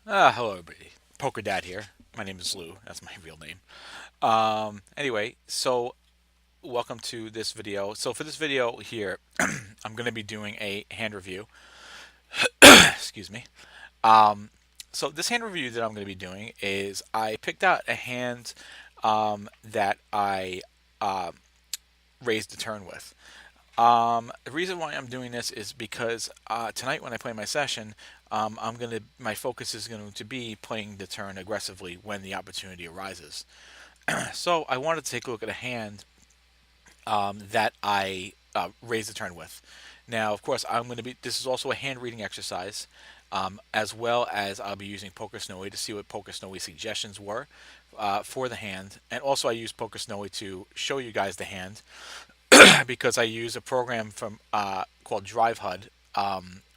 Hello everybody. Poker Dad here. My name is Lou. That's my real name. Anyway, so welcome to this video. So for this video here, I'm going to be doing a hand review. Excuse me. Um, so this hand review that I'm going to be doing is I picked out a hand that I raised the turn with. The reason why I'm doing this is because tonight when I play my session, my focus is going to be playing the turn aggressively when the opportunity arises. So I wanted to take a look at a hand that I raised the turn with. Now, of course, I'm going to be. This is also a hand reading exercise, as well as I'll be using Poker Snowy to see what Poker Snowy suggestions were for the hand, and also I use Poker Snowy to show you guys the hand because I use a program from called Drive HUD,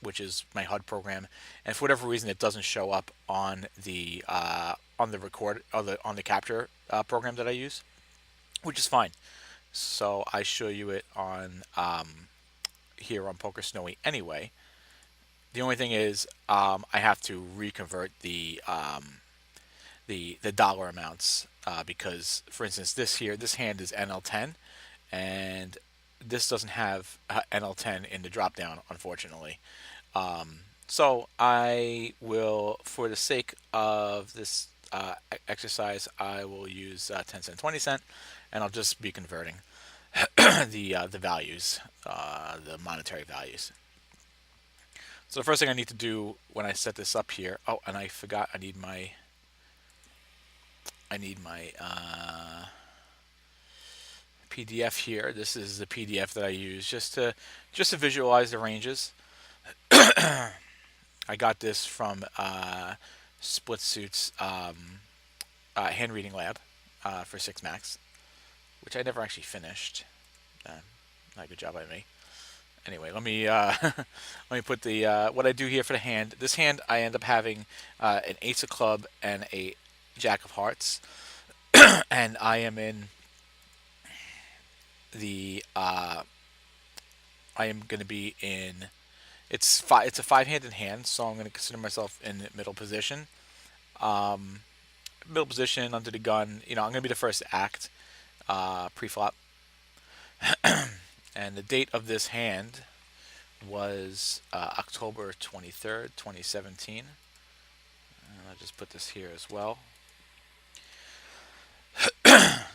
which is my HUD program, and for whatever reason it doesn't show up on the record or on the capture program that I use, which is fine. So I show you it on here on Poker Snowy anyway. The only thing is I have to reconvert the dollar amounts because, for instance, this hand is NL10, and this doesn't have NL10 in the drop down, unfortunately. So I will, for the sake of this exercise, I will use 10 cent, 20 cent, and I'll just be converting the values, the monetary values. So the first thing I need to do when I set this up here. Oh, and I forgot. I need my PDF here. This is the PDF that I use just to visualize the ranges. I got this from Split Suits hand reading lab for 6 Max, which I never actually finished. Not a good job by me. Anyway, let me let me put the what I do here for the hand. This hand I end up having an Ace of Club and a Jack of Hearts, and I am in the I am going to be in. It's a five-handed hand, so I'm going to consider myself in the middle position. Um, Middle position under the gun. I'm going to be the first to act pre-flop, and the date of this hand was October 23rd, 2017. And I'll just put this here as well.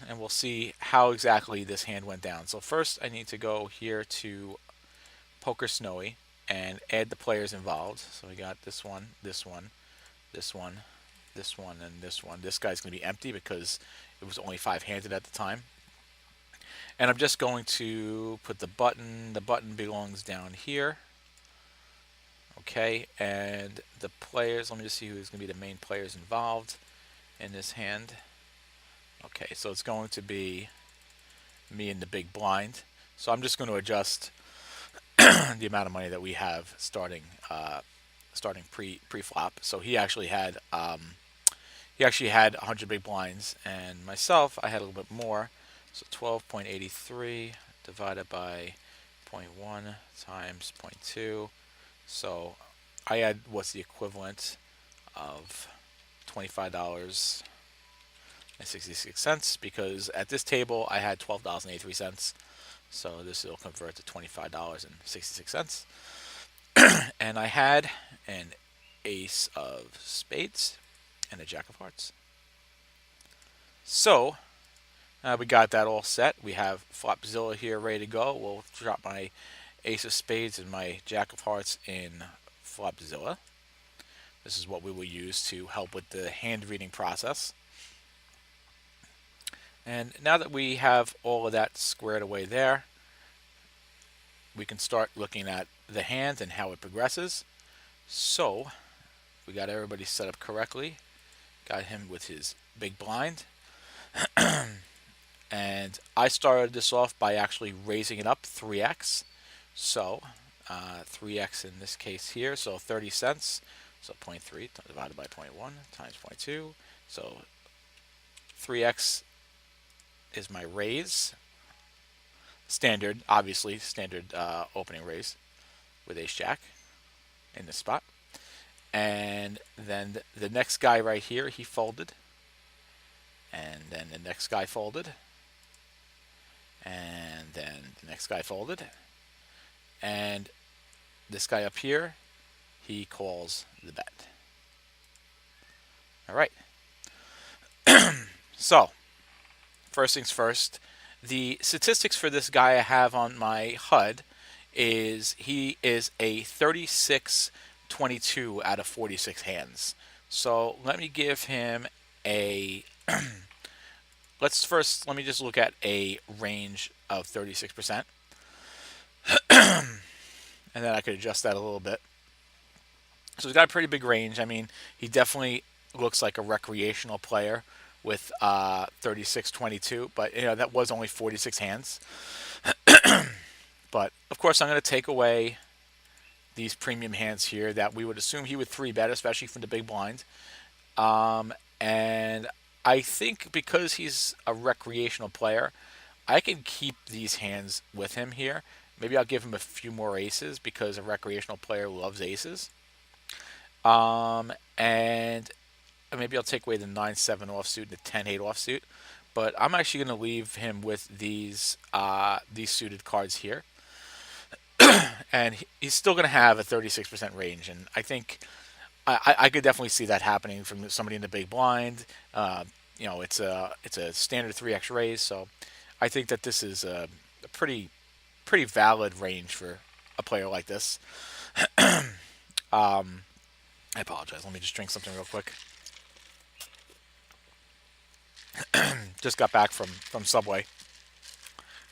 And we'll see how exactly this hand went down. So first I need to go here to Poker Snowy and add the players involved. So we got this one, this one, this one, this one, and this one. This guy's going to be empty because it was only five-handed at the time. And I'm just going to put the button. The button belongs down here. Okay, and the players, let me just see who's going to be the main players involved in this hand. Okay, so it's going to be me in the big blind. So I'm just going to adjust the amount of money that we have starting pre-flop. So he actually had 100 big blinds, and myself I had a little bit more. So 12.83 divided by zero point 0.1 times 0.2. So I had what's the equivalent of $25.66 because at this table I had $12.83. So this will convert to $25.66. And I had an ace of spades and a jack of hearts. So we got that all set. We have Flopzilla here ready to go. We'll drop my ace of spades and my jack of hearts in Flopzilla. This is what we will use to help with the hand reading process. And now that we have all of that squared away there, we can start looking at the hand and how it progresses. So we got everybody set up correctly. Got him with his big blind. And I started this off by actually raising it up 3x. So 3x in this case here, so 30 cents. So 0.3 divided by 0.1 times 0.2. So 3x is my raise. Standard, obviously, standard opening raise with ace jack in this spot. And and then the next guy right here, he folded, and then the next guy folded, and then the next guy folded, and this guy up here, he calls the bet. All right. So, first things first, the statistics for this guy I have on my HUD is he is a 36-22 out of 46 hands. So let me give him a let me just look at a range of 36%. And then I could adjust that a little bit. So he's got a pretty big range. I mean, he definitely looks like a recreational player with 36-22, but that was only 46 hands. But of course, I'm going to take away these premium hands here that we would assume he would 3-bet, especially from the big blind. And I think because he's a recreational player, I can keep these hands with him here. Maybe I'll give him a few more aces because a recreational player loves aces. And maybe I'll take away the 9-7 offsuit and the 10-8 offsuit. But I'm actually going to leave him with these suited cards here. And he's still going to have a 36% range. And I think I could definitely see that happening from somebody in the big blind. It's a standard 3x raise. So I think that this is a pretty valid range for a player like this. I apologize. Let me just drink something real quick. Just got back from Subway.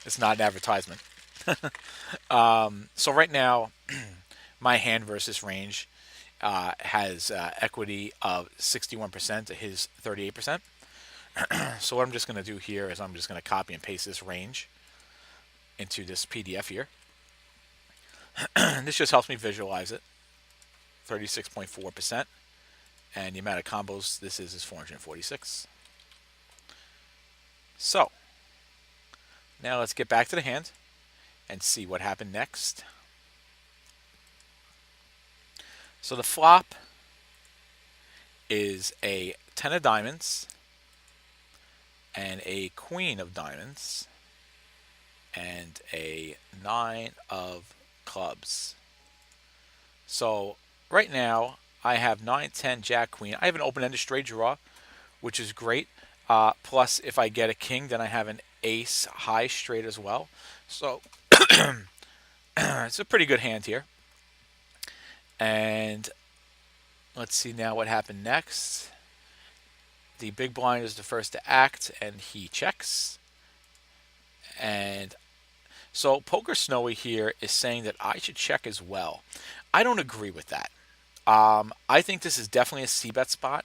It's not an advertisement. So right now, my hand versus range has equity of 61% to his 38%. So what I'm just going to do here is I'm just going to copy and paste this range into this PDF here. This just helps me visualize it. 36.4%. And the amount of combos this is 446. So, now let's get back to the hand and see what happened next. So the flop is a 10 of diamonds and a queen of diamonds and a 9 of clubs. So right now I have 9, 10, jack, queen. I have an open-ended straight draw, which is great. Plus, if I get a king, then I have an ace high straight as well. So it's a pretty good hand here. And let's see now what happened next. The big blind is the first to act, and he checks. And so Poker Snowy here is saying that I should check as well. I don't agree with that. I think this is definitely a c-bet spot.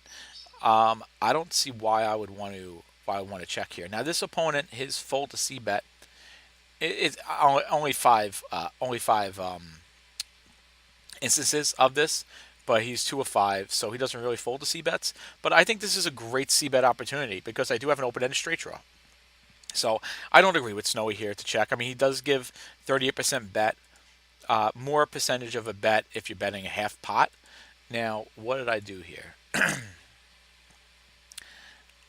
I don't see why I would want to check here. Now this opponent, his fold to c-bet, it's only five instances of this, but he's 2 of 5, so he doesn't really fold to c-bets. But I think this is a great c-bet opportunity because I do have an open-ended straight draw. So I don't agree with Snowy here to check. I mean, he does give 38% bet, more percentage of a bet if you're betting a half pot. Now, what did I do here?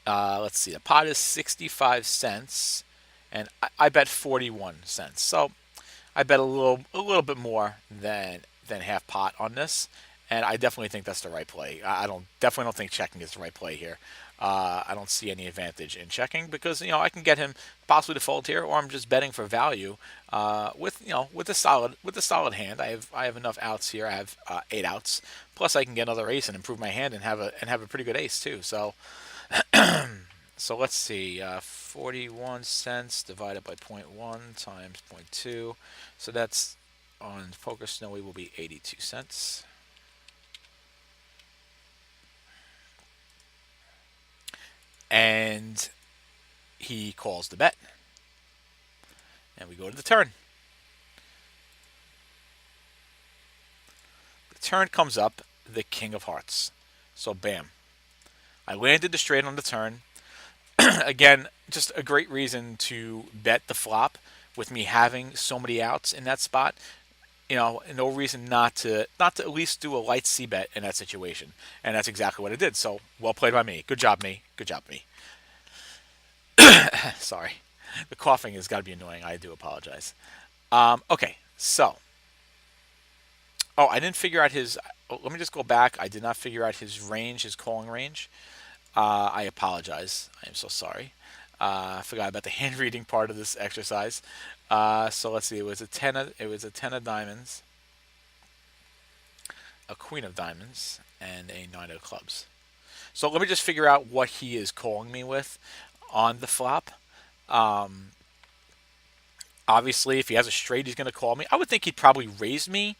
Let's see. The pot is 65 cents, and I bet 41 cents. So I bet a little bit more than half pot on this, and I definitely think that's the right play. I definitely don't think checking is the right play here. I don't see any advantage in checking because I can get him possibly to fold here, or I'm just betting for value with a solid hand. I have enough outs here. I have 8 outs. Plus I can get another ace and improve my hand and have a pretty good ace too. So so let's see, 41 cents divided by 0.1 times 0.2. So that's on Poker Snowy will be 82 cents. And he calls the bet. And we go to the turn. The turn comes up, the King of Hearts. So bam. I landed the straight on the turn. Again, just a great reason to bet the flop with me having so many outs in that spot. no reason not to at least do a light C bet in that situation, and that's exactly what I did. So well played by me. Good job, me. Good job, me. Sorry, the coughing has got to be annoying. I do apologize. Okay, so I didn't figure out his. Oh, let me just go back. I did not figure out his range, his calling range. I apologize. I am so sorry. I forgot about the hand reading part of this exercise. So let's see. It was a ten of diamonds, a queen of diamonds, and a nine of clubs. So let me just figure out what he is calling me with on the flop. Um, Obviously, if he has a straight, he's going to call me. I would think he'd probably raise me.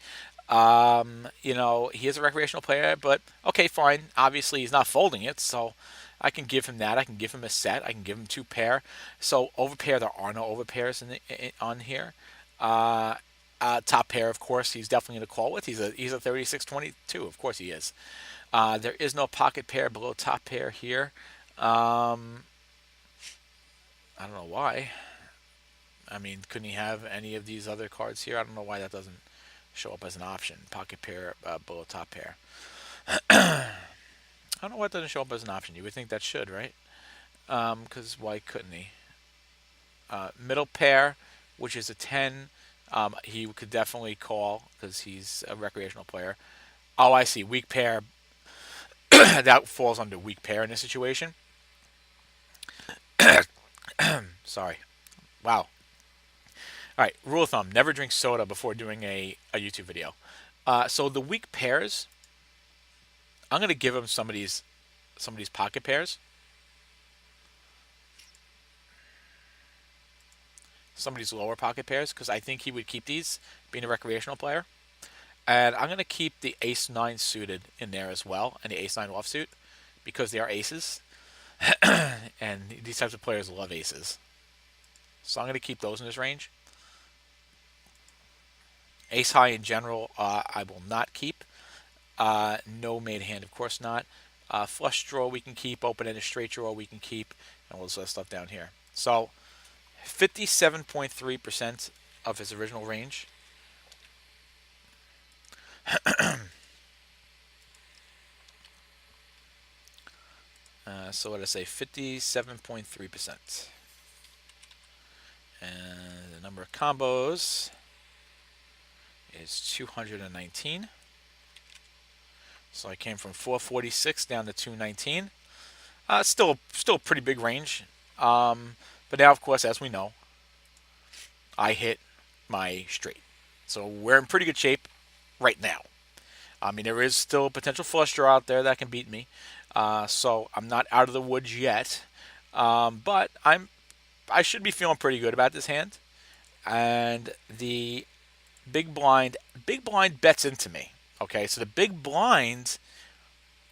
He is a recreational player, but okay, fine. Obviously, he's not folding it, so I can give him that. I can give him a set. I can give him two pair. So overpair, there are no overpairs on here. Uh, Top pair, of course, he's definitely going to call with. He's a 36-22. Of course, he is. There is no pocket pair below top pair here. Um, I don't know why. I mean, couldn't he have any of these other cards here? I don't know why that doesn't show up as an option. Pocket pair below top pair. I don't know why it doesn't show up as an option. You would think that should, right? Because why couldn't he? Middle pair, which is a 10, he could definitely call because he's a recreational player. Oh, I see. Weak pair. That falls under weak pair in this situation. Sorry. Wow. All right, rule of thumb: never drink soda before doing a YouTube video. So the weak pairs, I'm gonna give him some of these pocket pairs, some of these lower pocket pairs, because I think he would keep these, being a recreational player. And I'm gonna keep the ace nine suited in there as well, and the ace nine offsuit, because they are aces, and these types of players love aces. So I'm gonna keep those in this range. Ace high in general, I will not keep. No made hand, of course not. Flush draw we can keep. Open-ended straight draw we can keep. And all this other stuff down here. So 57.3% of his original range. So what did I say? 57.3%. And the number of combos is 219. So I came from 446 down to 219. Still a pretty big range. But now, of course, as we know, I hit my straight. So we're in pretty good shape right now. I mean, there is still a potential flush draw out there that can beat me. So I'm not out of the woods yet. But I should be feeling pretty good about this hand. And the big blind bets into me. Okay, so the big blind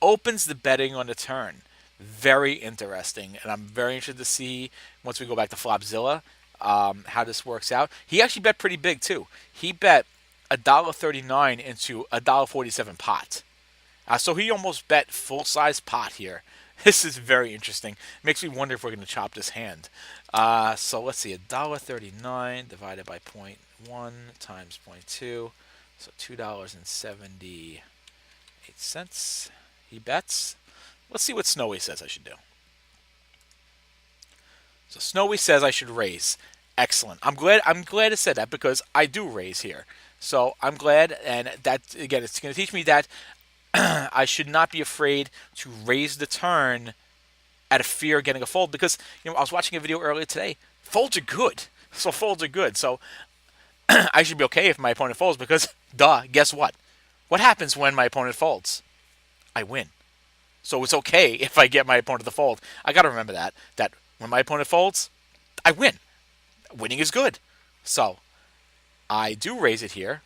opens the betting on the turn. Very interesting, and I'm very interested to see once we go back to Flopzilla how this works out. He actually bet pretty big too. He bet $1.39 into $1.47 pot. So he almost bet full size pot here. This is very interesting. Makes me wonder if we're going to chop this hand. So let's see, $1.39 divided by 0.1 times 0.2, so $2.78. He bets. Let's see what Snowy says I should do. So Snowy says I should raise. Excellent. I'm glad it said that because I do raise here. So I'm glad, and that again, it's going to teach me that I should not be afraid to raise the turn out of fear of getting a fold because I was watching a video earlier today. Folds are good. So folds are good. So I should be okay if my opponent folds because duh, guess what? What happens when my opponent folds? I win. So it's okay if I get my opponent to fold. I got to remember that when my opponent folds, I win. Winning is good. So I do raise it here.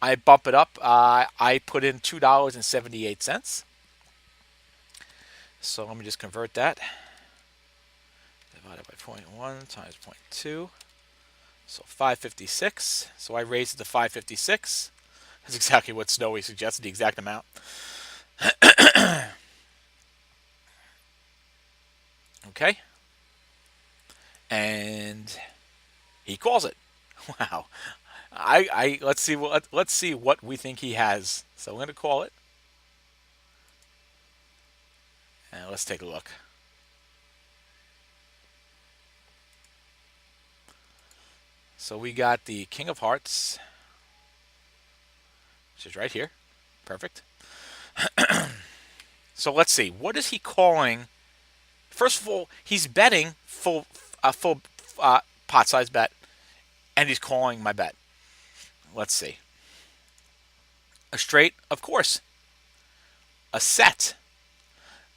I bump it up. I put in $2.78. So let me just convert that. Divided by 0.1 times 0.2. So 556. So I raised it to 556. That's exactly what Snowy suggested, the exact amount. Okay. And he calls it. Wow. let's see what we think he has. So we're gonna call it, and let's take a look. So we got the King of Hearts, which is right here. Perfect. So let's see. What is he calling? First of all, he's betting full pot size bet, and he's calling my bet. Let's see. A straight, of course. A set.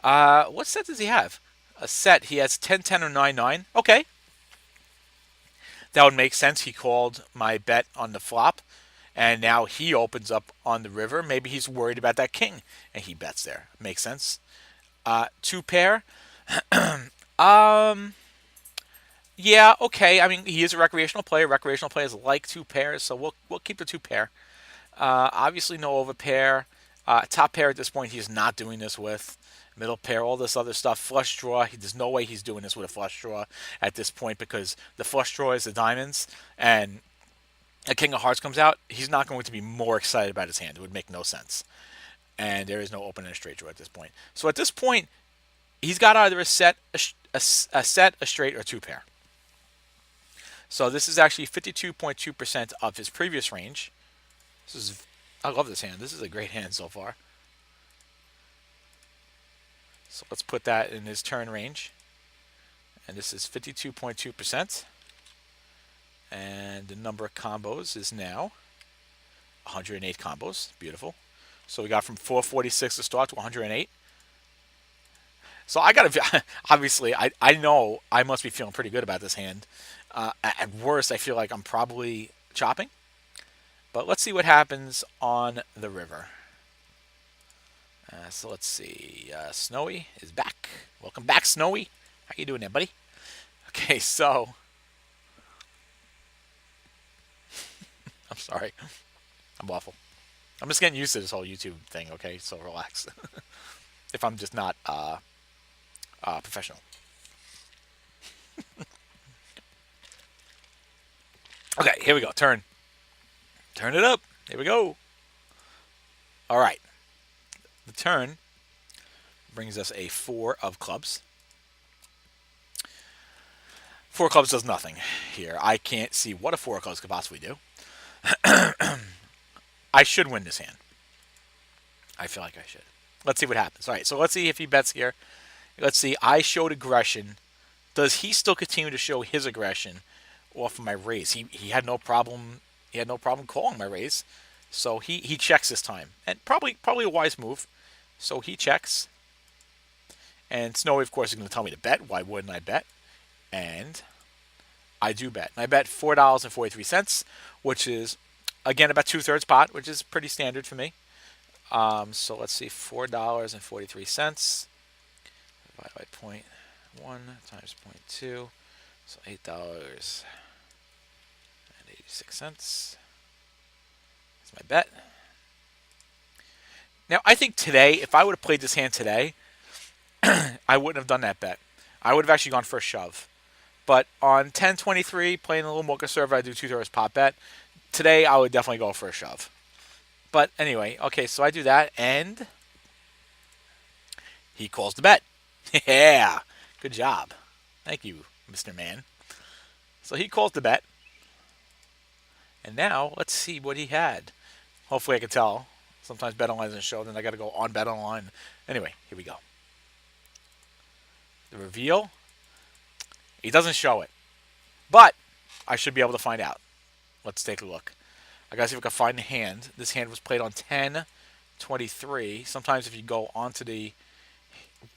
What set does he have? A set. He has 10, 10, or 9, 9. Okay. That would make sense. He called my bet on the flop, and now he opens up on the river. Maybe he's worried about that king, and he bets there. Makes sense. Two pair. um, yeah, okay. I mean, he is a recreational player. Recreational players like two pairs, so we'll keep the two pair. Obviously, no over pair. Top pair at this point, he's not doing this with. Middle pair, all this other stuff. Flush draw. There's no way he's doing this with a flush draw at this point because the flush draw is the diamonds, and a king of hearts comes out. He's not going to be more excited about his hand. It would make no sense. And there is no open and a straight draw at this point. So at this point, he's got either a set, a straight, or two pair. So this is actually 52.2% of his previous range. I love this hand. This is a great hand so far. So let's put that in his turn range. And this is 52.2%. And the number of combos is now 108 combos. Beautiful. So we got from 446 to start to 108. So I gotta obviously I know I must be feeling pretty good about this hand. At worst, I feel like I'm probably chopping. But let's see what happens on the river. So let's see. Snowy is back. Welcome back, Snowy. How you doing there, buddy? Okay, so I'm sorry. I'm awful. I'm just getting used to this whole YouTube thing. Okay, so relax. If I'm just not professional. Okay, here we go. Turn it up. Here we go. All right. The turn brings us a 4 of clubs. 4 clubs does nothing here. I can't see what a 4 of clubs could possibly do. I should win this hand. I feel like I should. Let's see what happens. All right, so let's see if he bets here. Let's see. I showed aggression. Does he still continue to show his aggression off of my raise? He had no problem. He had no problem calling my raise. So he checks this time, and probably a wise move. So he checks, and Snowy, of course, is going to tell me to bet. Why wouldn't I bet? And I do bet. I bet $4.43, which is again about 2/3 pot, which is pretty standard for me. So let's see, $4.43 divided by 0.1 times 0.2, so $8.86. That's my bet. Now, I think today, if I would have played this hand today, I wouldn't have done that bet. I would have actually gone for a shove. But on 10-23, playing a little more conservative, I do 2/3 pot bet. Today, I would definitely go for a shove. But anyway, okay, so I do that, and he calls the bet. Yeah, good job. Thank you, Mr. Man. So he calls the bet. And now, let's see what he had. Hopefully I can tell. Sometimes BetOnline doesn't show, then I got to go on BetOnline. Anyway, here we go. The reveal. He doesn't show it. But I should be able to find out. Let's take a look. I got to see if I can find the hand. This hand was played on 10-23. Sometimes if you go onto the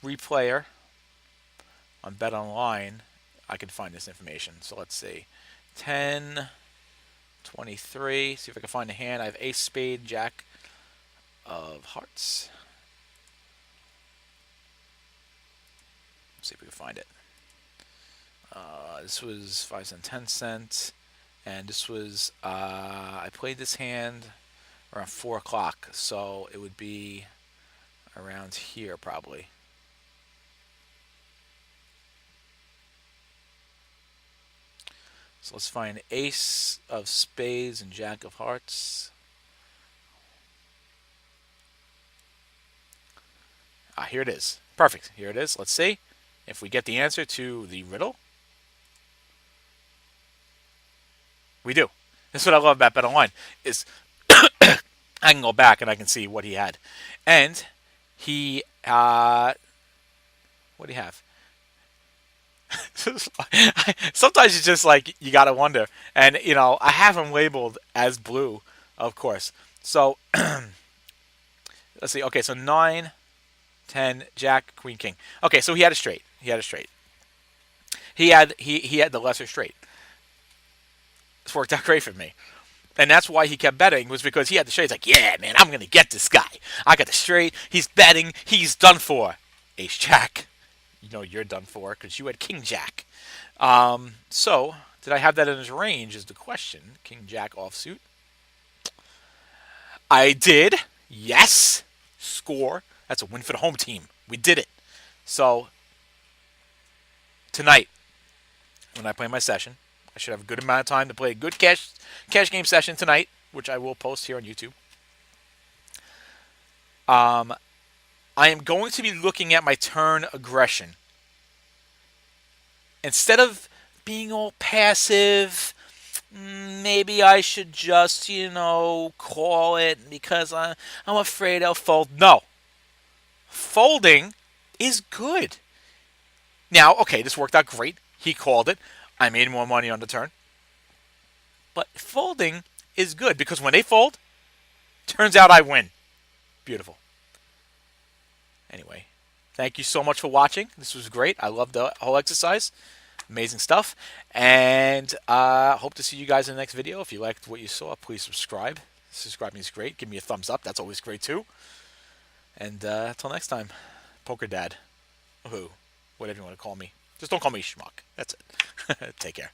replayer on BetOnline, I can find this information. So let's see. 10-23. See if I can find the hand. I have ace, spade, jack of hearts. Let's see if we can find it. This was 5 cents, 10 cents, and this was I played this hand around 4 o'clock, so it would be around here probably. So let's find ace of spades and jack of hearts. Ah, here it is. Perfect. Here it is. Let's see if we get the answer to the riddle. We do. This is what I love about BetOnline is I can go back and I can see what he had, and he what do you have? Sometimes it's just like you gotta wonder, and I have him labeled as blue, of course. So let's see. Okay, so 9, 10, Jack, Queen, King. Okay, so he had a straight. He had a straight. He had the lesser straight. It's worked out great for me. And that's why he kept betting, was because he had the straight. He's like, yeah, man, I'm going to get this guy. I got the straight. He's betting. He's done for. Ace Jack. You know you're done for because you had King Jack. So, did I have that in his range is the question. King Jack offsuit. I did. Yes. Score. That's a win for the home team. We did it. So, tonight, when I play my session, I should have a good amount of time to play a good cash game session tonight, which I will post here on YouTube. I am going to be looking at my turn aggression. Instead of being all passive, maybe I should just, call it because I'm afraid I'll fold. No. Folding is good. Now, okay, this worked out great. He called it. I made more money on the turn. But folding is good because when they fold, turns out I win. Beautiful. Anyway, thank you so much for watching. This was great. I loved the whole exercise. Amazing stuff. And hope to see you guys in the next video. If you liked what you saw, please subscribe. Subscribing is great. Give me a thumbs up. That's always great too. And until next time, Poker Dad. Who? Whatever you want to call me. Just don't call me Schmuck. That's it. Take care.